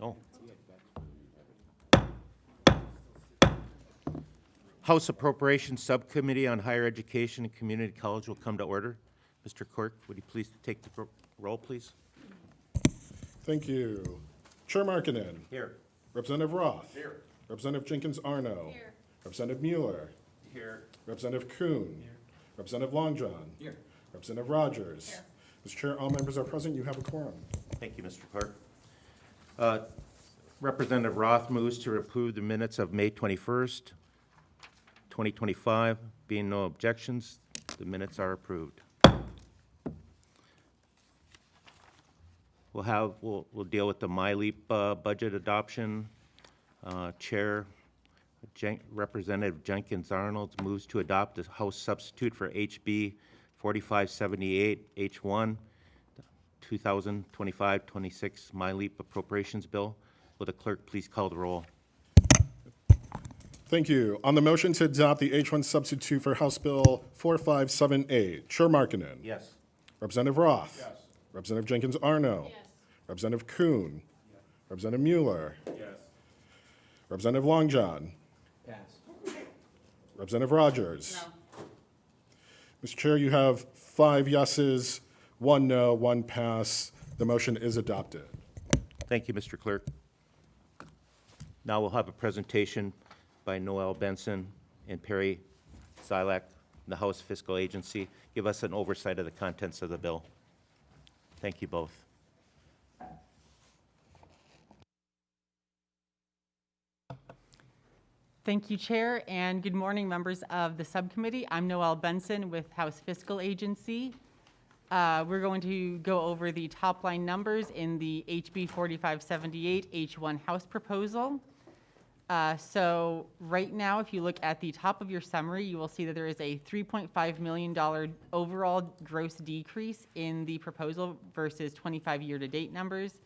Oh. House Appropriations Subcommittee on Higher Education and Community College will come to order. Mr. Clerk, would you please take the roll, please? Thank you. Chair Markkinen. Here. Representative Roth. Here. Representative Jenkins-Arno. Here. Representative Mueller. Here. Representative Kuhn. Here. Representative Longjohn. Here. Representative Rogers. Here. Mr. Chair, all members are present. You have a quorum. Thank you, Mr. Clerk. Representative Roth moves to approve the minutes of May 21st, 2025. Being no objections, the minutes are approved. We'll deal with the MyLeap budget adoption. Chair Representative Jenkins-Arnold moves to adopt the House substitute for HB 4578 H1 2025-26 MyLeap Appropriations Bill. Will the clerk please call the roll? Thank you. On the motion to adopt the H1 substitute for House Bill 4578, Chair Markkinen. Yes. Representative Roth. Yes. Representative Jenkins-Arno. Yes. Representative Kuhn. Yes. Representative Mueller. Yes. Representative Longjohn. Pass. Representative Rogers. No. Mr. Chair, you have 5 yeses, 1 no, 1 pass. The motion is adopted. Thank you, Mr. Clerk. Now we'll have a presentation by Noel Benson and Perry Silak, the House Fiscal Agency, give us an oversight of the contents of the bill. Thank you both. Thank you, Chair, and good morning, members of the subcommittee. I'm Noelle Benson with House Fiscal Agency. We're going to go over the top line numbers in the HB 4578 H1 House proposal. So right now, if you look at the top of your summary, you will see that there is a $3.5 million overall gross decrease in the proposal versus 25 year-to-date numbers,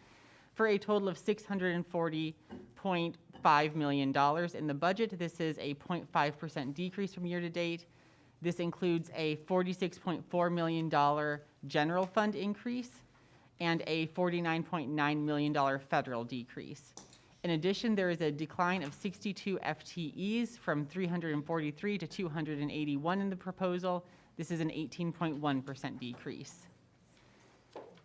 for a total of $640.5 million in the budget. This is a 0.5% decrease from year-to-date. This includes a $46.4 million general fund increase and a $49.9 million federal decrease. In addition, there is a decline of 62 FTEs from 343 to 281 in the proposal. This is an 18.1% decrease.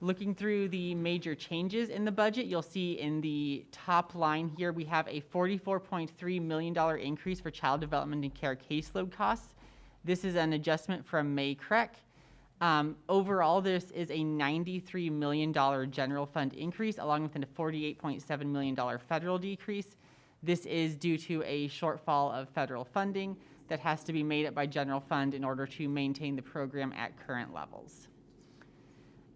Looking through the major changes in the budget, you'll see in the top line here, we have a $44.3 million increase for child development and care caseload costs. This is an adjustment from May CREC. Overall, this is a $93 million general fund increase, along with a $48.7 million federal decrease. This is due to a shortfall of federal funding that has to be made up by general fund in order to maintain the program at current levels.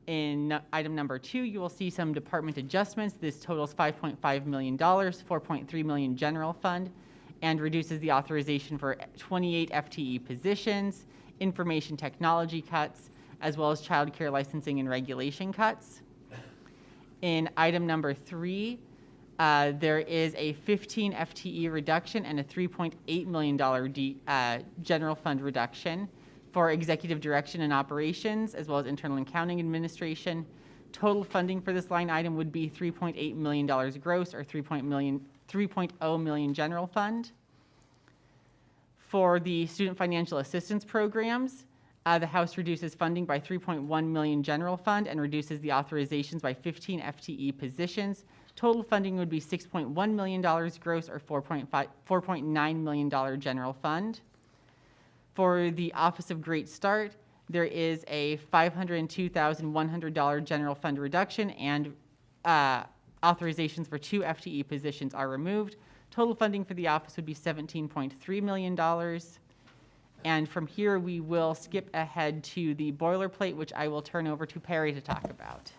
In item number 2, you will see some department adjustments. This totals $5.5 million, $4.3 million general fund, and reduces the authorization for 28 FTE positions, information technology cuts, as well as child care licensing and regulation cuts. In item number 3, there is a 15 FTE reduction and a $3.8 million general fund reduction for executive direction and operations, as well as internal and accounting administration. Total funding for this line item would be $3.8 million gross, or $3.0 million general fund. For the student financial assistance programs, the House reduces funding by $3.1 million general fund and reduces the authorizations by 15 FTE positions. Total funding would be $6.1 million gross, or $4.9 million general fund. For the Office of Great Start, there is a $502,100 general fund reduction, and authorizations for 2 FTE positions are removed. Total funding for the office would be $17.3 million. And from here, we will skip ahead to the boilerplate, which I will turn over to Perry to talk about.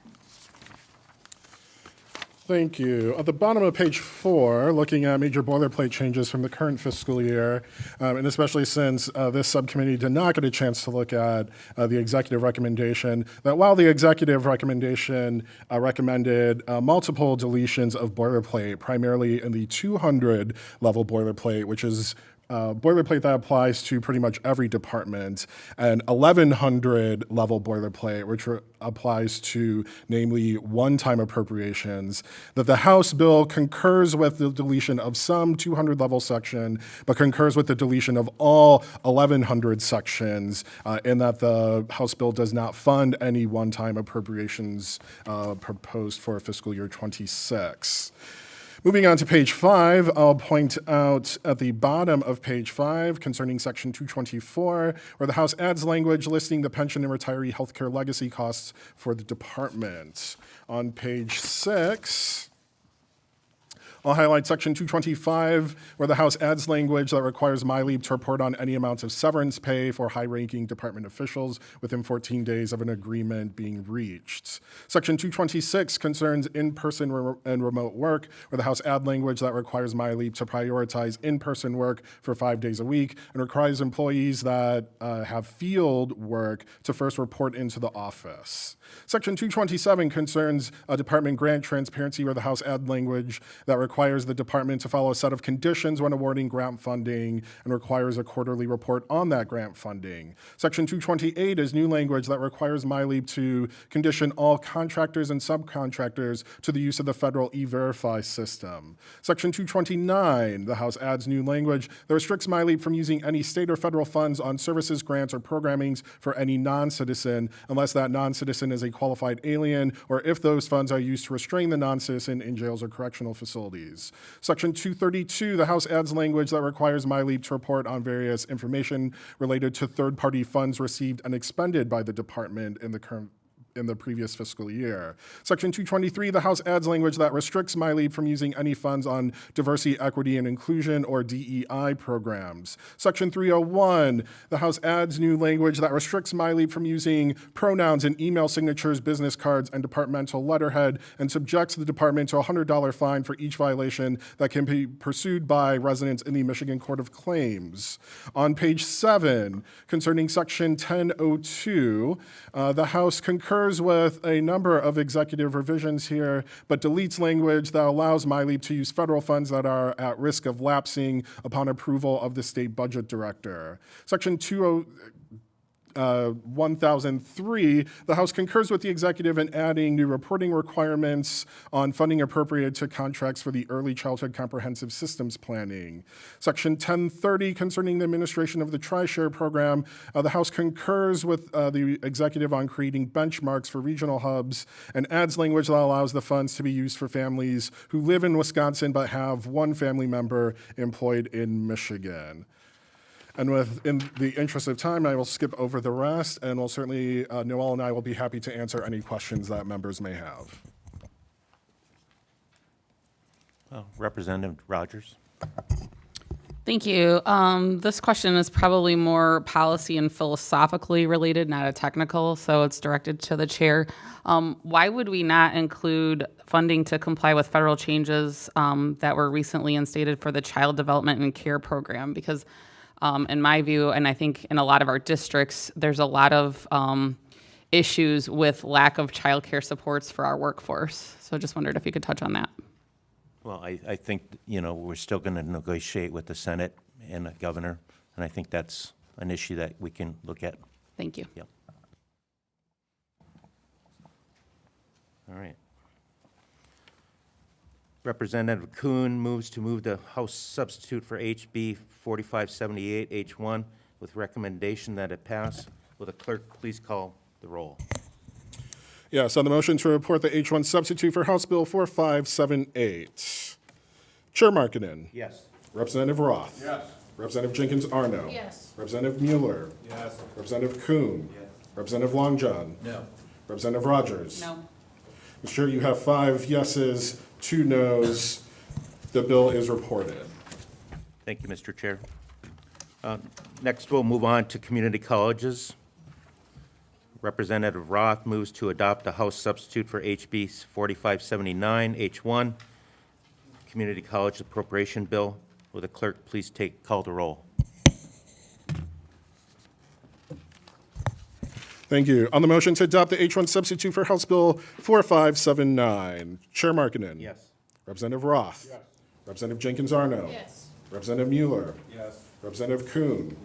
Thank you. At the bottom of page 4, looking at major boilerplate changes from the current fiscal year, and especially since this subcommittee did not get a chance to look at the executive recommendation, that while the executive recommendation recommended multiple deletions of boilerplate, primarily in the 200 level boilerplate, which is boilerplate that applies to pretty much every department, and 1100 level boilerplate, which applies to namely one-time appropriations, that the House bill concurs with the deletion of some 200 level section, but concurs with the deletion of all 1100 sections, in that the House bill does not fund any one-time appropriations proposed for fiscal year 26. Moving on to page 5, I'll point out at the bottom of page 5 concerning section 224, where the House adds language listing the pension and retiree healthcare legacy costs for the department. On page 6, I'll highlight section 225, where the House adds language that requires MyLeap to report on any amounts of severance pay for high-ranking department officials within 14 days of an agreement being reached. Section 226 concerns in-person and remote work, where the House adds language that requires MyLeap to prioritize in-person work for 5 days a week and requires employees that have field work to first report into the office. Section 227 concerns department grant transparency, where the House adds language that requires the department to follow a set of conditions when awarding grant funding and requires a quarterly report on that grant funding. Section 228 is new language that requires MyLeap to condition all contractors and subcontractors to the use of the federal E-Verify system. Section 229, the House adds new language that restricts MyLeap from using any state or federal funds on services, grants, or programmings for any non-citizen unless that non-citizen is a qualified alien, or if those funds are used to restrain the non-citizen in jails or correctional facilities. Section 232, the House adds language that requires MyLeap to report on various information related to third-party funds received and expended by the department in the previous fiscal year. Section 223, the House adds language that restricts MyLeap from using any funds on diversity, equity, and inclusion or DEI programs. Section 301, the House adds new language that restricts MyLeap from using pronouns in email signatures, business cards, and departmental letterhead, and subjects the department to a $100 fine for each violation that can be pursued by residents in the Michigan Court of Claims. On page 7, concerning section 1002, the House concurs with a number of executive revisions here, but deletes language that allows MyLeap to use federal funds that are at risk of lapsing upon approval of the state budget director. Section 1003, the House concurs with the executive in adding new reporting requirements on funding appropriated to contracts for the Early Childhood Comprehensive Systems Planning. Section 1030, concerning the administration of the TRISHARE program, the House concurs with the executive on creating benchmarks for regional hubs and adds language that allows the funds to be used for families who live in Wisconsin but have one family member employed in Michigan. And in the interest of time, I will skip over the rest, and we'll certainly, Noel and I will be happy to answer any questions that members may have. Representative Rogers. Thank you. This question is probably more policy and philosophically related, not a technical, so it's directed to the chair. Why would we not include funding to comply with federal changes that were recently instated for the Child Development and Care Program? Because in my view, and I think in a lot of our districts, there's a lot of issues with lack of child care supports for our workforce. So I just wondered if you could touch on that. Well, I think, we're still going to negotiate with the Senate and the governor, and I think that's an issue that we can look at. Thank you. Yep. All right. Representative Kuhn moves to move the House substitute for HB 4578 H1 with recommendation that it pass. Will the clerk please call the roll? Yes, on the motion to report the H1 substitute for House Bill 4578. Chair Markkinen. Yes. Representative Roth. Yes. Representative Jenkins Arno. Yes. Representative Mueller. Yes. Representative Kuhn. Yes. Representative Longjohn. No. Representative Rogers. No. Mr. Chair, you have 5 yeses, 2 noes. The bill is reported. Thank you, Mr. Chair. Next, we'll move on to community colleges. Representative Roth moves to adopt the House substitute for HB 4579 H1, Community College Appropriation Bill. Will the clerk please call the roll? Thank you. On the motion to adopt the H1 substitute for House Bill 4579, Chair Markkinen. Yes. Representative Roth. Yes. Representative Jenkins Arno. Yes. Representative Mueller. Yes. Representative Kuhn.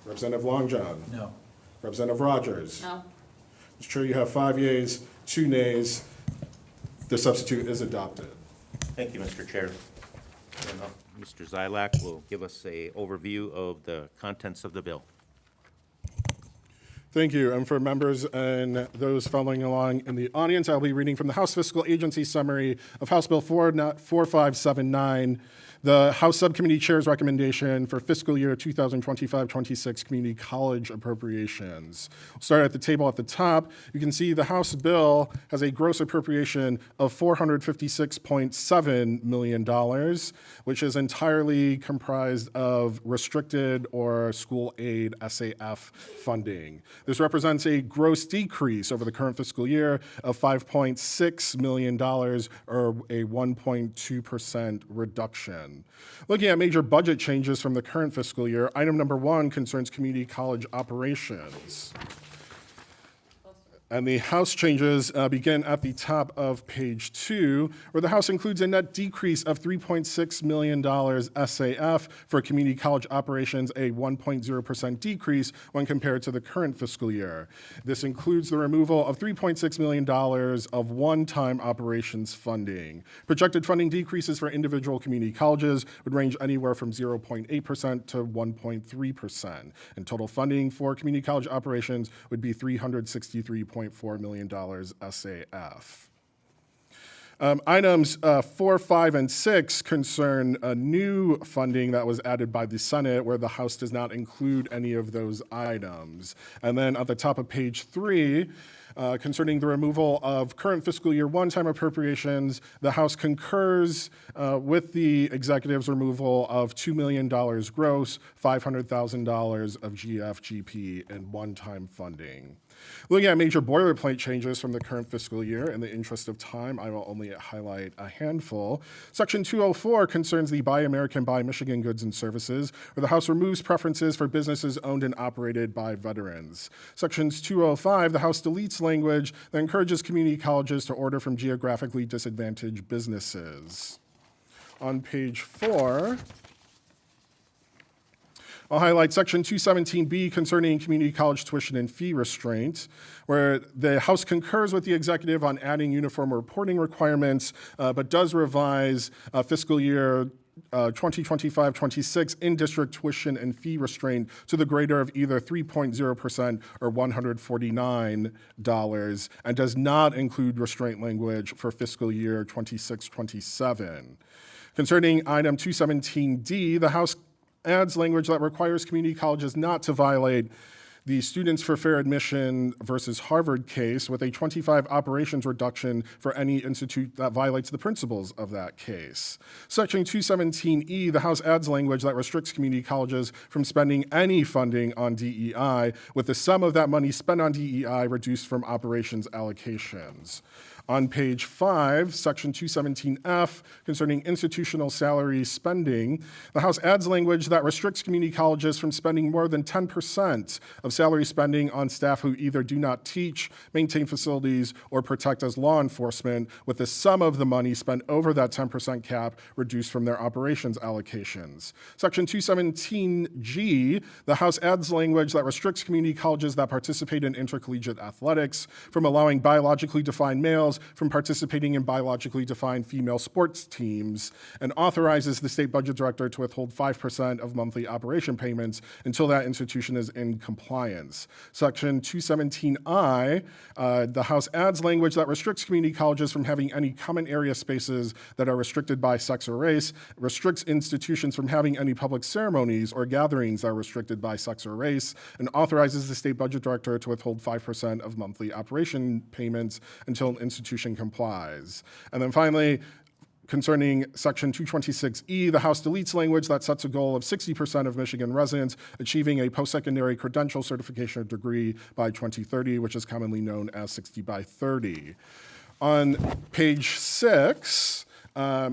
Representative Longjohn. No. Representative Rogers. No. Mr. Chair, you have 5 yeas, 2 nays. The substitute is adopted. Thank you, Mr. Chair. And, Mr. Zilak will give us a overview of the contents of the bill. Thank you. And for members and those following along in the audience, I'll be reading from the House Fiscal Agency Summary of House Bill 4579, the House Subcommittee Chair's recommendation for fiscal year 2025-26 community college appropriations. We'll start at the table at the top. You can see the House bill has a gross appropriation of $456.7 million, which is entirely comprised of restricted or school aid SAF funding. This represents a gross decrease over the current fiscal year of $5.6 million, or a 1.2% reduction. Looking at major budget changes from the current fiscal year, item number 1 concerns community college operations. And the House changes begin at the top of page 2, where the House includes a net decrease of $3.6 million SAF for community college operations, a 1.0% decrease when compared to the current fiscal year. This includes the removal of $3.6 million of one-time operations funding. Projected funding decreases for individual community colleges would range anywhere from 0.8% to 1.3%. And total funding for community college operations would be $363.4 million SAF. Items 4, 5, and 6 concern new funding that was added by the Senate, where the House does not include any of those items. And then at the top of page 3, concerning the removal of current fiscal year one-time appropriations, the House concurs with the executive's removal of $2 million gross, $500,000 of GFGP, and one-time funding. Looking at major boilerplate changes from the current fiscal year, in the interest of time, I will only highlight a handful. Section 204 concerns the Buy American, Buy Michigan goods and services, where the House removes preferences for businesses owned and operated by veterans. Sections 205, the House deletes language that encourages community colleges to order from geographically disadvantaged businesses. On page 4, I'll highlight Section 217B concerning community college tuition and fee restraint, where the House concurs with the executive on adding uniform reporting requirements, but does revise fiscal year 2025-26 in-district tuition and fee restraint to the greater of either 3.0% or $149, and does not include restraint language for fiscal year 26-27. Concerning item 217D, the House adds language that requires community colleges not to violate the Students for Fair Admission versus Harvard case, with a 25 operations reduction for any institute that violates the principles of that case. Section 217E, the House adds language that restricts community colleges from spending any funding on DEI, with the sum of that money spent on DEI reduced from operations allocations. On page 5, Section 217F, concerning institutional salary spending, the House adds language that restricts community colleges from spending more than 10% of salary spending on staff who either do not teach, maintain facilities, or protect as law enforcement, with the sum of the money spent over that 10% cap reduced from their operations allocations. Section 217G, the House adds language that restricts community colleges that participate in intercollegiate athletics from allowing biologically defined males from participating in biologically defined female sports teams, and authorizes the state budget director to withhold 5% of monthly operation payments until that institution is in compliance. Section 217I, the House adds language that restricts community colleges from having any common area spaces that are restricted by sex or race, restricts institutions from having any public ceremonies or gatherings that are restricted by sex or race, and authorizes the state budget director to withhold 5% of monthly operation payments until an institution complies. And then finally, concerning Section 226E, the House deletes language that sets a goal of 60% of Michigan residents achieving a post-secondary credential certification or degree by 2030, which is commonly known as 60 by 30. On page 6,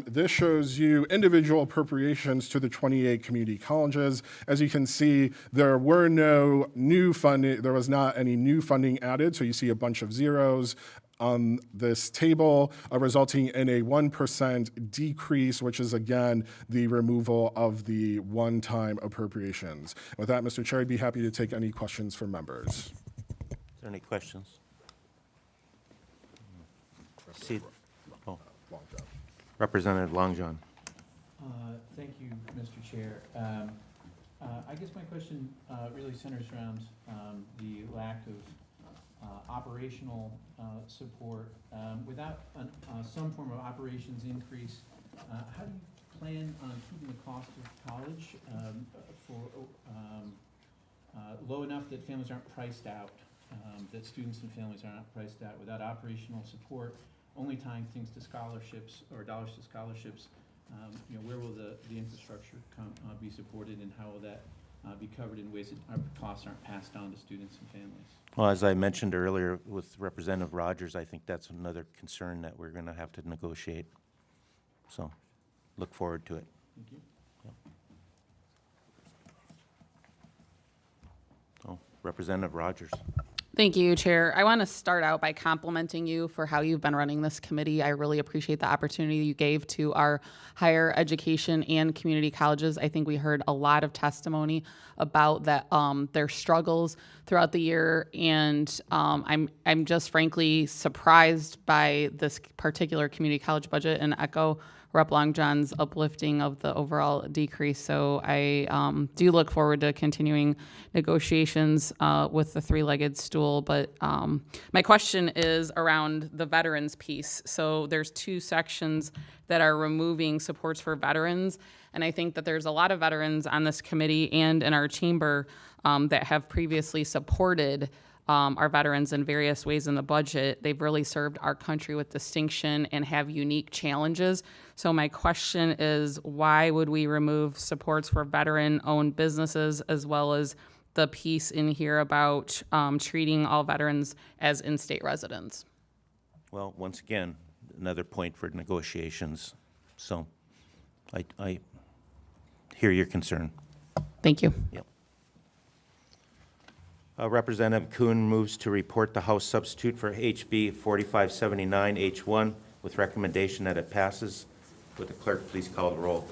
this shows you individual appropriations to the 28 community colleges. As you can see, there were no new funding, there was not any new funding added, so you see a bunch of zeros. on this table, resulting in a 1% decrease, which is again the removal of the one-time appropriations. With that, Mr. Chair, I'd be happy to take any questions from members. Is there any questions? See, oh, Representative Longjohn. Thank you, Mr. Chair. I guess my question really centers around the lack of operational support. Without some form of operations increase, how do you plan on keeping the cost of college low enough that families aren't priced out, that students and families are not priced out? Without operational support, only tying things to scholarships or dollars to scholarships, where will the infrastructure be supported, and how will that be covered in ways that our costs aren't passed on to students and families? Well, as I mentioned earlier with Representative Rogers, I think that's another concern that we're going to have to negotiate. So, look forward to it. Thank you. Oh, Representative Rogers. Thank you, Chair. I want to start out by complimenting you for how you've been running this committee. I really appreciate the opportunity you gave to our higher education and community colleges. I think we heard a lot of testimony about that, their struggles throughout the year, and I'm just frankly surprised by this particular community college budget and echo Rep. Longjohn's uplifting of the overall decrease. So I do look forward to continuing negotiations with the three-legged stool. But my question is around the veterans piece. So there's two sections that are removing supports for veterans. And I think that there's a lot of veterans on this committee and in our chamber that have previously supported our veterans in various ways in the budget. They've really served our country with distinction and have unique challenges. So my question is, why would we remove supports for veteran-owned businesses, as well as the piece in here about treating all veterans as in-state residents? Well, once again, another point for negotiations. So I hear your concern. Thank you. Yep. Representative Kuhn moves to report the House substitute for HB 4579H1 with recommendation that it passes. Would the clerk please call the roll?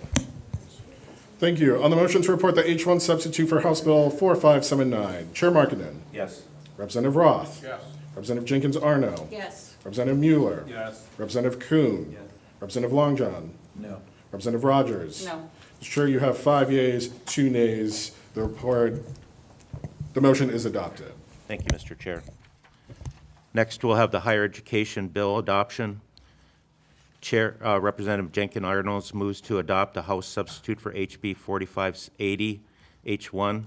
Thank you. On the motion to report the H1 substitute for House Bill 4579, Chair Markinen. Yes. Representative Roth. Yes. Representative Jenkins Arno. Yes. Representative Mueller. Yes. Representative Kuhn. Yes. Representative Longjohn. No. Representative Rogers. No. Mr. Chair, you have 5 yeas, 2 nays. The motion is adopted. Thank you, Mr. Chair. Next, we'll have the higher education bill adoption. Chair, Representative Jenkins Arnold moves to adopt the House substitute for HB 4580 H1.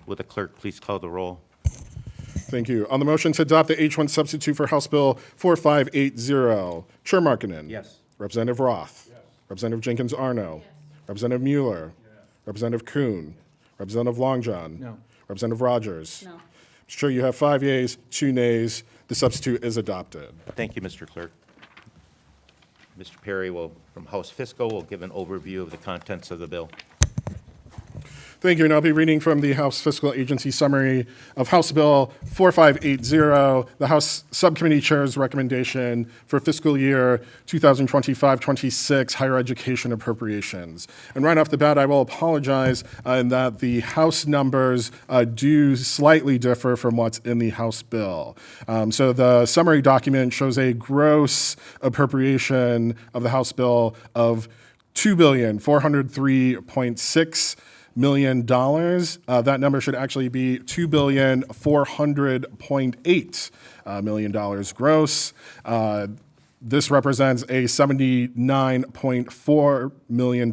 Will the clerk please call the roll? Thank you. On the motion to adopt the H1 substitute for House Bill 4580, Chair Markinen. Yes. Representative Roth. Yes. Representative Jenkins Arno. Yes. Representative Mueller. Yes. Representative Kuhn. Representative Longjohn. No. Representative Rogers. No. Mr. Chair, you have 5 yeas, 2 nays. The substitute is adopted. Thank you, Mr. Clerk. Mr. Perry will, from House Fiscal, will give an overview of the contents of the bill. Thank you, and I'll be reading from the House Fiscal Agency summary of House Bill 4580, the House Subcommittee Chair's recommendation for fiscal year 2025-26 higher education appropriations. And right off the bat, I will apologize in that the House numbers do slightly differ from what's in the House bill. So the summary document shows a gross appropriation of the House bill of $2,403.6 million. That number should actually be $2,400.8 million gross. This represents a $79.4 million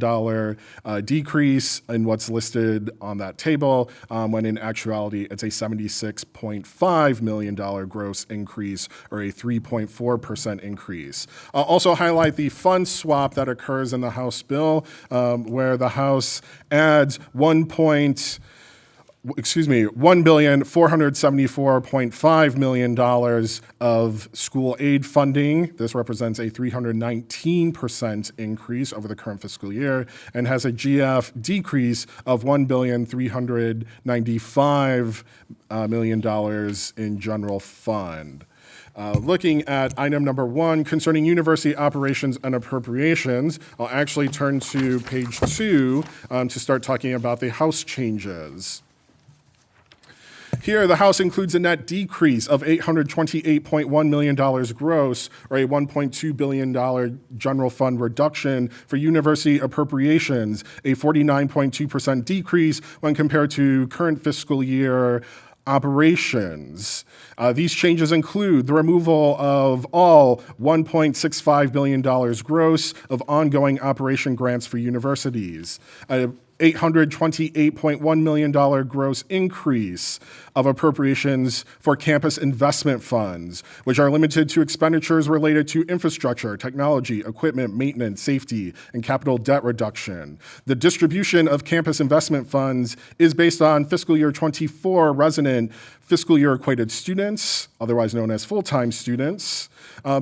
decrease in what's listed on that table, when in actuality it's a $76.5 million gross increase, or a 3.4% increase. I'll also highlight the fund swap that occurs in the House bill, where the House adds $1,474.5 million of school aid funding. This represents a 319% increase over the current fiscal year, and has a GF decrease of $1,395 million in general fund. Looking at item number 1 concerning university operations and appropriations, I'll actually turn to page 2 to start talking about the House changes. Here, the House includes a net decrease of $828.1 million gross, or a $1.2 billion general fund reduction for university appropriations, a 49.2% decrease when compared to current fiscal year operations. These changes include the removal of all $1.65 billion gross of ongoing operation grants for universities, $828.1 million gross increase of appropriations for campus investment funds, which are limited to expenditures related to infrastructure, technology, equipment, maintenance, safety, and capital debt reduction. The distribution of campus investment funds is based on fiscal year 24 resident fiscal year equated students, otherwise known as full-time students.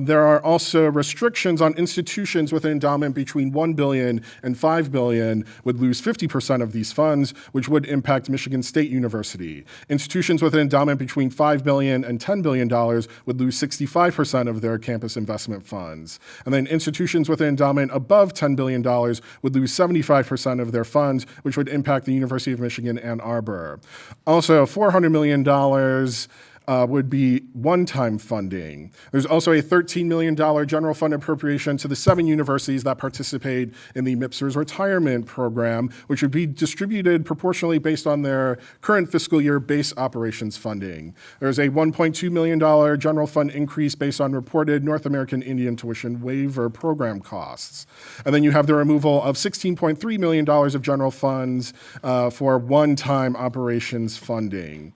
There are also restrictions on institutions with an endowment between $1 billion and $5 billion would lose 50% of these funds, which would impact Michigan State University. Institutions with an endowment between $5 billion and $10 billion would lose 65% of their campus investment funds. And then institutions with an endowment above $10 billion would lose 75% of their funds, which would impact the University of Michigan, Ann Arbor. Also, $400 million would be one-time funding. There's also a $13 million general fund appropriation to the 7 universities that participate in the MIPSR's retirement program, which would be distributed proportionally based on their current fiscal year base operations funding. There's a $1.2 million general fund increase based on reported North American Indian tuition waiver program costs. And then you have the removal of $16.3 million of general funds for one-time operations funding.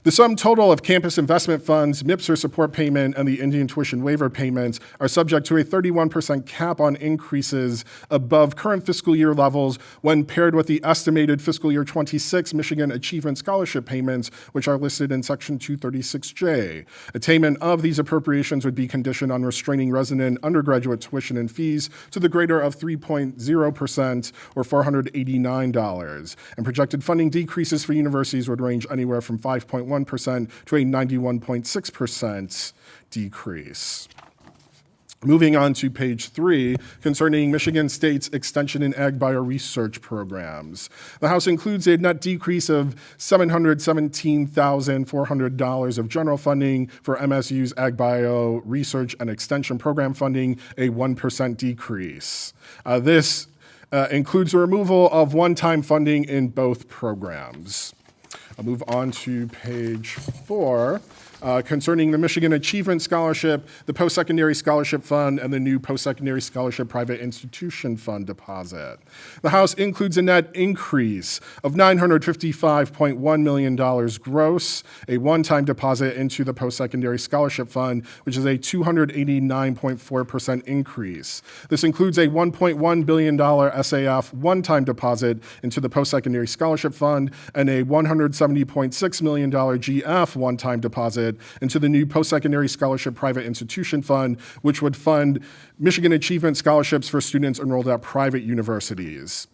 The sum total of campus investment funds, MIPSR support payment, and the Indian tuition waiver payments are subject to a 31% cap on increases above current fiscal year levels when paired with the estimated fiscal year 26 Michigan Achievement Scholarship payments, which are listed in Section 236J. Attainment of these appropriations would be conditioned on restraining resident undergraduate tuition and fees to the greater of 3.0% or $489. And projected funding decreases for universities would range anywhere from 5.1% to a 91.6% decrease. Moving on to page 3, concerning Michigan State's Extension and Ag Bio Research programs. The House includes a net decrease of $717,400 of general funding for MSU's Ag Bio Research and Extension program funding, a 1% decrease. This includes the removal of one-time funding in both programs. I'll move on to page 4, concerning the Michigan Achievement Scholarship, the Post-Secondary Scholarship Fund, and the new Post-Secondary Scholarship Private Institution Fund deposit. The House includes a net increase of $955.1 million gross, a one-time deposit into the Post-Secondary Scholarship Fund, which is a 289.4% increase. This includes a $1.1 billion SAF one-time deposit into the Post-Secondary Scholarship Fund and a $170.6 million GF one-time deposit into the new Post-Secondary Scholarship Private Institution Fund, which would fund Michigan Achievement Scholarships for students enrolled at private universities.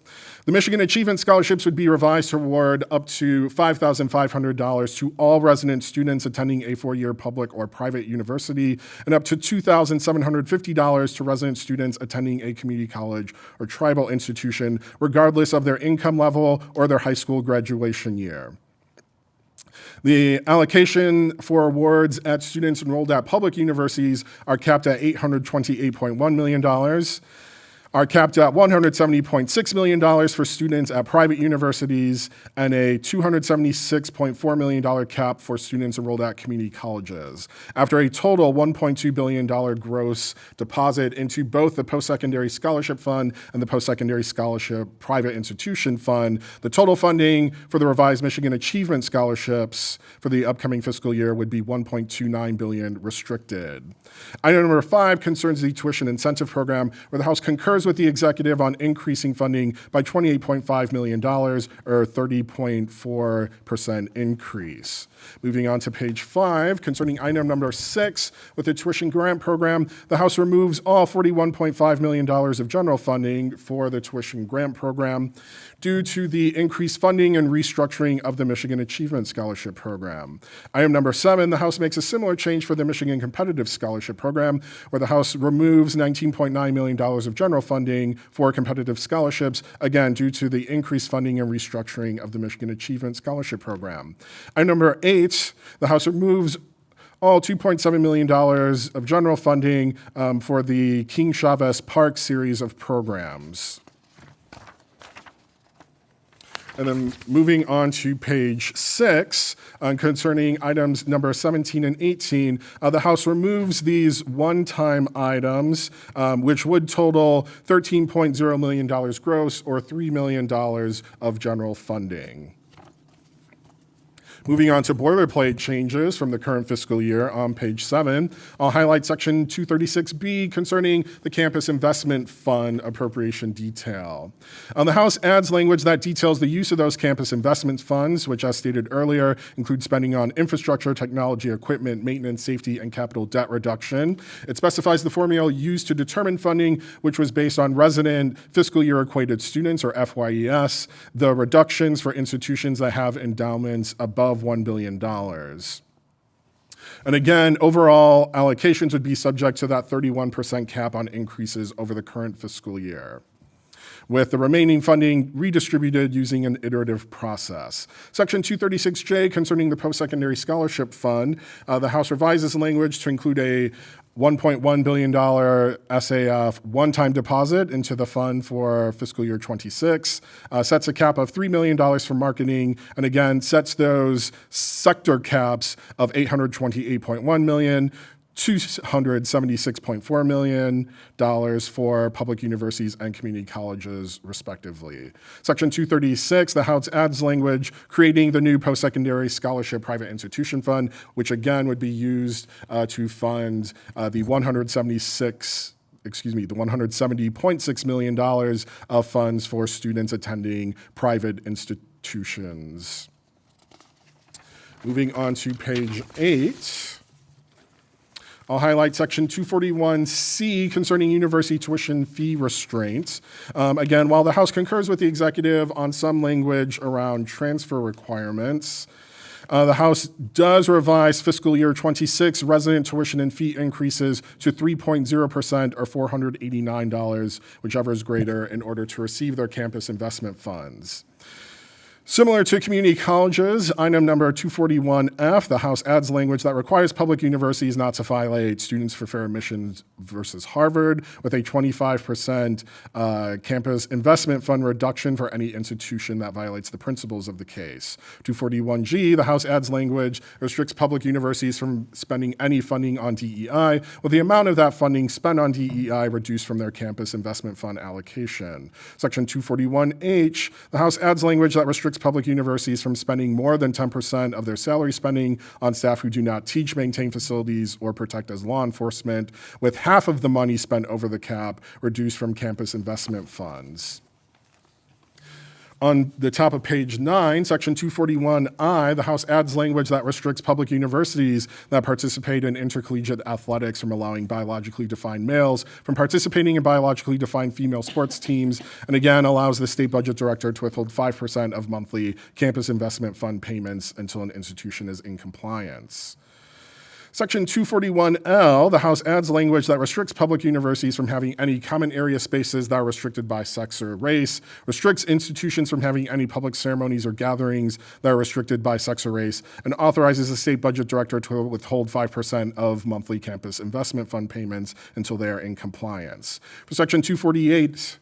The Michigan Achievement Scholarships would be revised to award up to $5,500 to all resident students attending a 4-year public or private university, and up to $2,750 to resident students attending a community college or tribal institution, regardless of their income level or their high school graduation year. The allocation for awards at students enrolled at public universities are capped at $828.1 million, are capped at $170.6 million for students at private universities, and a $276.4 million cap for students enrolled at community colleges. After a total $1.2 billion gross deposit into both the Post-Secondary Scholarship Fund and the Post-Secondary Scholarship Private Institution Fund, the total funding for the revised Michigan Achievement Scholarships for the upcoming fiscal year would be $1.29 billion restricted. Item number 5 concerns the tuition incentive program, where the House concurs concurs with the executive on increasing funding by $28.5 million, or 30.4% increase. Moving on to page 5, concerning item number 6, with the tuition grant program, the House removes all $41.5 million of general funding for the tuition grant program due to the increased funding and restructuring of the Michigan Achievement Scholarship Program. Item number 7, the House makes a similar change for the Michigan Competitive Scholarship Program, where the House removes $19.9 million of general funding for competitive scholarships, again, due to the increased funding and restructuring of the Michigan Achievement Scholarship Program. Item number 8, the House removes all $2.7 million of general funding for the King Chavez Park series of programs. And then moving on to page 6, concerning items number 17 and 18, the House removes these one-time items, which would total $13.0 million gross, or $3 million of general funding. Moving on to boilerplate changes from the current fiscal year on page 7, I'll highlight section 236B concerning the Campus Investment Fund appropriation detail. The House adds language that details the use of those campus investment funds, which, as stated earlier, include spending on infrastructure, technology, equipment, maintenance, safety, and capital debt reduction. It specifies the formula used to determine funding, which was based on resident fiscal year equated students, or FYES, the reductions for institutions that have endowments above $1 billion. And again, overall allocations would be subject to that 31% cap on increases over the current fiscal year, with the remaining funding redistributed using an iterative process. Section 236J concerning the Post-Secondary Scholarship Fund, the House revises language to include a $1.1 billion SAF one-time deposit into the fund for fiscal year 26, sets a cap of $3 million for marketing, and again, sets those sector caps of $828.1 million, $276.4 million for public universities and community colleges, respectively. Section 236, the House adds language creating the new post-secondary scholarship private institution fund, which again would be used to fund the $170.6 million of funds for students attending private institutions. Moving on to page 8. I'll highlight section 241C concerning university tuition fee restraints. Again, while the House concurs with the executive on some language around transfer requirements, the House does revise fiscal year 26 resident tuition and fee increases to 3.0% or $489, whichever is greater, in order to receive their campus investment funds. Similar to community colleges, item number 241F, the House adds language that requires public universities not to violate Students for Fair Admissions versus Harvard, with a 25% campus investment fund reduction for any institution that violates the principles of the case. 241G, the House adds language that restricts public universities from spending any funding on DEI, with the amount of that funding spent on DEI reduced from their campus investment fund allocation. Section 241H, the House adds language that restricts public universities from spending more than 10% of their salary spending on staff who do not teach, maintain facilities, or protect as law enforcement, with half of the money spent over the cap reduced from campus investment funds. On the top of page 9, section 241I, the House adds language that restricts public universities that participate in intercollegiate athletics from allowing biologically defined males from participating in biologically defined female sports teams, and again allows the state budget director to withhold 5% of monthly campus investment fund payments until an institution is in compliance. Section 241L, the House adds language that restricts public universities from having any common area spaces that are restricted by sex or race, restricts institutions from having any public ceremonies or gatherings that are restricted by sex or race, and authorizes the state budget director to withhold 5% of monthly campus investment fund payments until they are in compliance. For Section 248,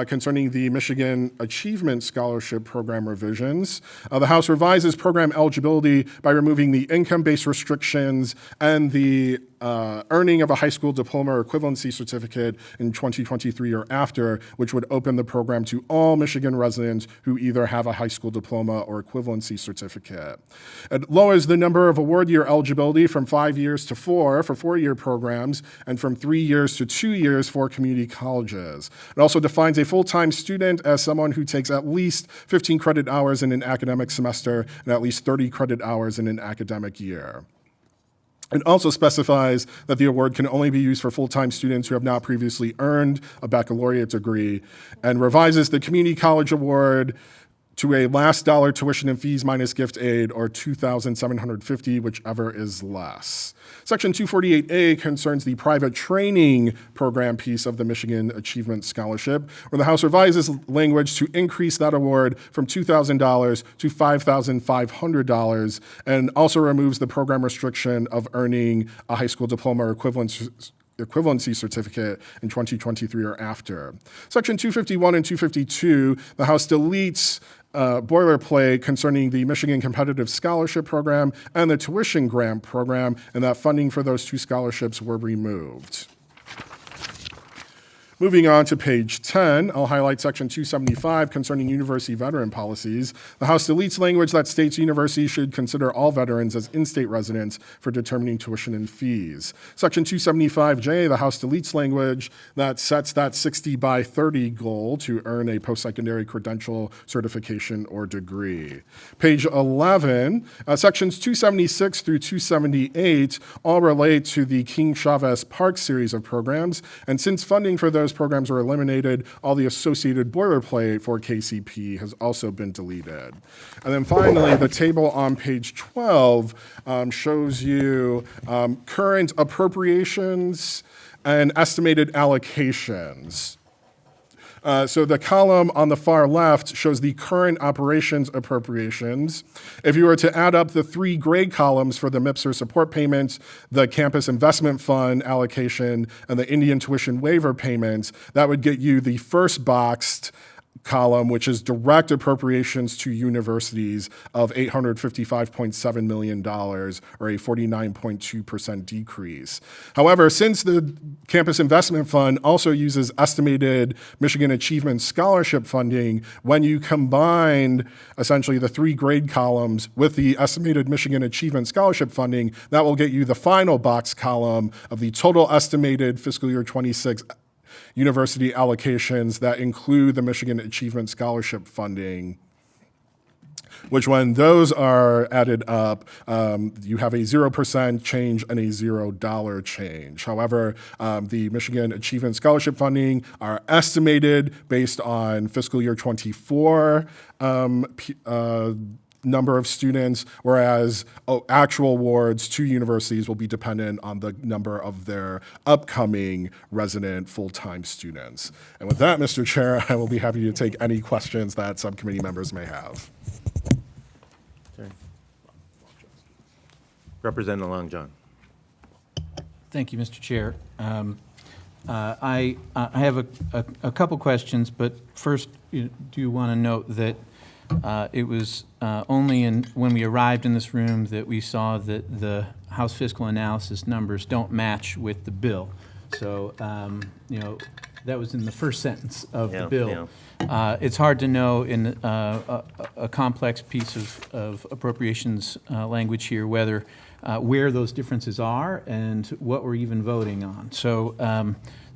concerning the Michigan Achievement Scholarship Program revisions. The House revises program eligibility by removing the income-based restrictions and the earning of a high school diploma or equivalency certificate in 2023 or after, which would open the program to all Michigan residents who either have a high school diploma or equivalency certificate. It lowers the number of award year eligibility from 5 years to 4 for four-year programs and from 3 years to 2 years for community colleges. It also defines a full-time student as someone who takes at least 15 credit hours in an academic semester and at least 30 credit hours in an academic year. It also specifies that the award can only be used for full-time students who have not previously earned a baccalaureate degree, and revises the community college award to a last dollar tuition and fees minus gift aid, or $2,750, whichever is less. Section 248A concerns the private training program piece of the Michigan Achievement Scholarship, where the House revises language to increase that award from $2,000 to $5,500, and also removes the program restriction of earning a high school diploma or equivalency certificate in 2023 or after. Section 251 and 252, the House deletes boilerplate concerning the Michigan Competitive Scholarship Program and the Tuition Grant Program, and that funding for those two scholarships were removed. Moving on to page 10, I'll highlight section 275 concerning university veteran policies. The House deletes language that states universities should consider all veterans as in-state residents for determining tuition and fees. Section 275J, the House deletes language that sets that 60 by 30 goal to earn a post-secondary credential, certification, or degree. Page 11, sections 276 through 278 all relate to the King Chavez Park series of programs, and since funding for those programs are eliminated, all the associated boilerplate for KCP has also been deleted. And then finally, the table on page 12 shows you current appropriations and estimated allocations. So the column on the far left shows the current operations appropriations. If you were to add up the three gray columns for the MIPSR support payments, the campus investment fund allocation, and the Indian tuition waiver payments, that would get you the first boxed column, which is direct appropriations to universities of $855.7 million, or a 49.2% decrease. However, since the Campus Investment Fund also uses estimated Michigan Achievement Scholarship funding, when you combine essentially the three grade columns with the estimated Michigan Achievement Scholarship funding, that will get you the final box column of the total estimated fiscal year 26 university allocations that include the Michigan Achievement Scholarship funding, which when those are added up, you have a 0% change and a $0 change. However, the Michigan Achievement Scholarship funding are estimated based on fiscal year 24 number of students, whereas actual awards to universities will be dependent on the number of their upcoming resident full-time students. And with that, Mr. Chair, I will be happy to take any questions that subcommittee members may have. Representative Long John. Thank you, Mr. Chair. I have a couple questions, but first, do want to note that it was only when we arrived in this room that we saw that the House Fiscal Analysis numbers don't match with the bill. So, that was in the first sentence of the bill. It's hard to know in a complex piece of appropriations language here whether where those differences are and what we're even voting on. So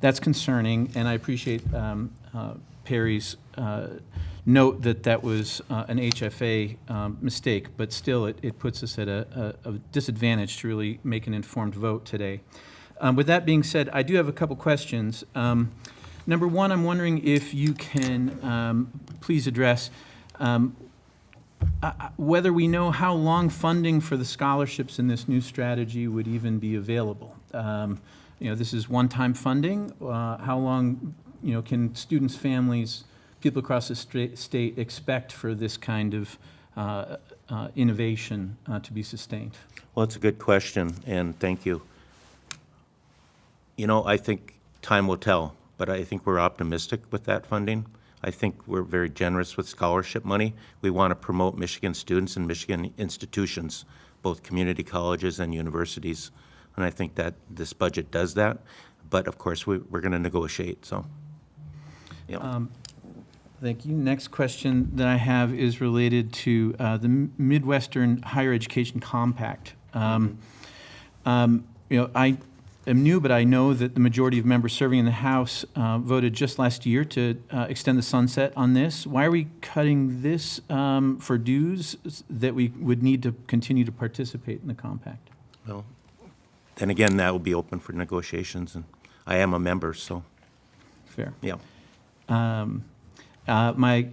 that's concerning, and I appreciate Perry's note that was an HFA mistake, but still it puts us at a disadvantage to really make an informed vote today. With that being said, I do have a couple questions. Number one, I'm wondering if you can please address whether we know how long funding for the scholarships in this new strategy would even be available. This is one-time funding. How long, can students, families, people across the state expect for this kind of innovation to be sustained? Well, it's a good question, and thank you. I think time will tell but I think we're optimistic with that funding. I think we're very generous with scholarship money. We want to promote Michigan students and Michigan institutions, both community colleges and universities. And I think that this budget does that. But of course, we're going to negotiate, so. Yeah. Thank you. Next question that I have is related to the Midwestern Higher Education Compact. I am new, but I know that the majority of members serving in the House voted just last year to extend the sunset on this. Why are we cutting this for dues that we would need to continue to participate in the compact? Well, then again, that will be open for negotiations, and I am a member, so, Fair. yeah. My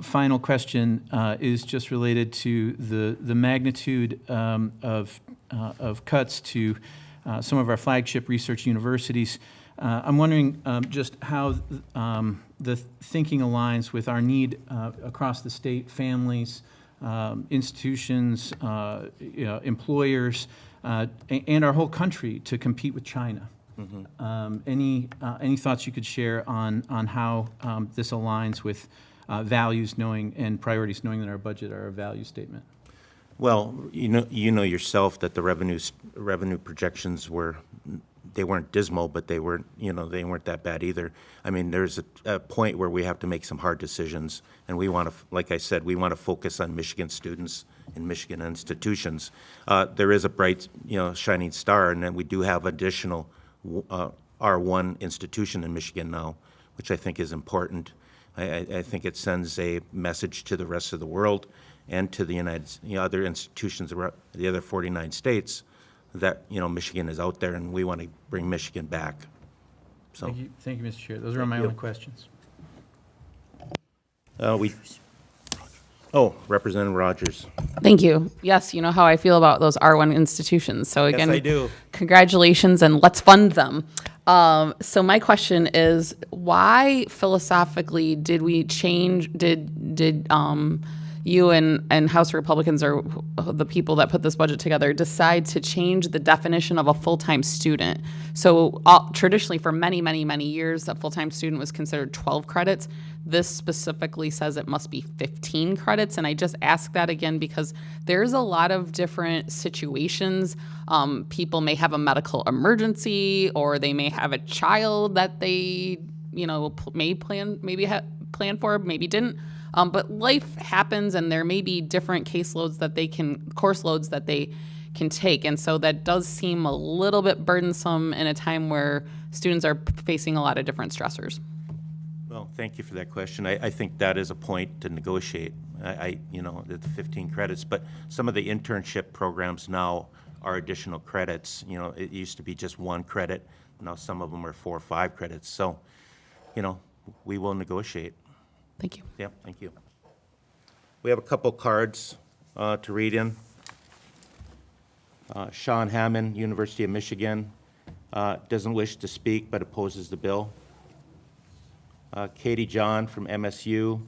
final question is just related to the magnitude of cuts to some of our flagship research universities. I'm wondering just how the thinking aligns with our need across the state, families, institutions, employers, and our whole country to compete with China. Any thoughts you could share on how this aligns with values, knowing and priorities, knowing that our budget are a value statement? Well, you know yourself that the revenue projections they weren't dismal, but they weren't that bad either. I mean, there's a point where we have to make some hard decisions, and we want to, like I said, we want to focus on Michigan students and Michigan institutions. There is a bright, shining star, and then we do have additional R1 institution in Michigan now, which I think is important. I think it sends a message to the rest of the world and to the other institutions around the other 49 states that, Michigan is out there, and we want to bring Michigan back. So, Thank you, Mr. Chair. Those are my only questions. Representative Rogers. Thank you. Yes, you know how I feel about those R1 institutions. So again, Yes, I do. Congratulations, and let's fund them. So my question is, why philosophically did we change? Did you and House Republicans, or the people that put this budget together, decide to change the definition of a full-time student? So traditionally, for many, many, many years, a full-time student was considered 12 credits. This specifically says it must be 15 credits, and I just ask that again because there's a lot of different situations. People may have a medical emergency, or they may have a child that they, may plan for, maybe didn't. But life happens, and there may be different course loads that they can take. And so that does seem a little bit burdensome in a time where students are facing a lot of different stressors. Well, thank you for that question. I think that is a point to negotiate. The 15 credits, but some of the internship programs now are additional credits. It used to be just 1 credit. Now some of them are 4 or 5 credits. So, we will negotiate. Thank you. Yeah, thank you. We have a couple cards to read in. Sean Hammond, University of Michigan, doesn't wish to speak but opposes the bill. Katie John from MSU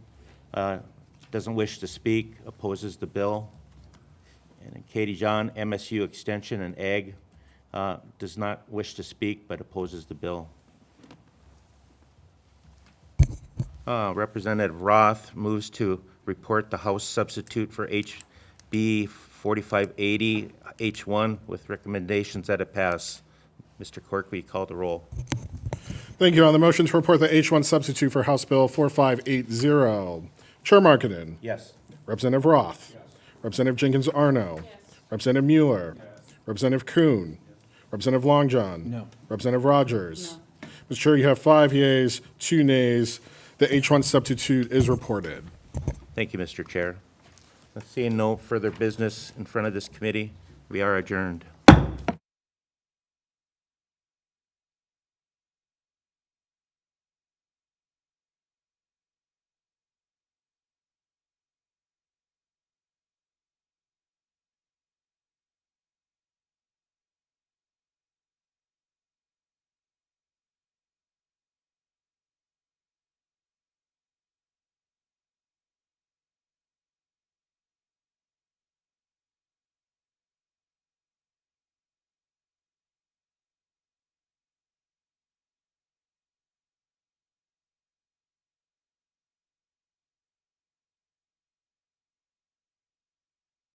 doesn't wish to speak, opposes the bill. And Katie John, MSU Extension and Ag, does not wish to speak but opposes the bill. Representative Roth moves to report the House substitute for HB 4580 H1 with recommendations that it pass. Mr. Clerk, will you call the roll? Thank you. On the motion to report the H1 substitute for House Bill 4580, Chair Marketing. Yes. Representative Roth. Yes. Representative Jenkins-Arno. Yes. Representative Mueller. Yes. Representative Kuhn. Yes. Representative Longjohn. No. Representative Rogers. No. Mr. Chair, you have 5 yeas, 2 nays. The H1 substitute is reported. Thank you, Mr. Chair. Seeing no further business in front of this committee, we are adjourned.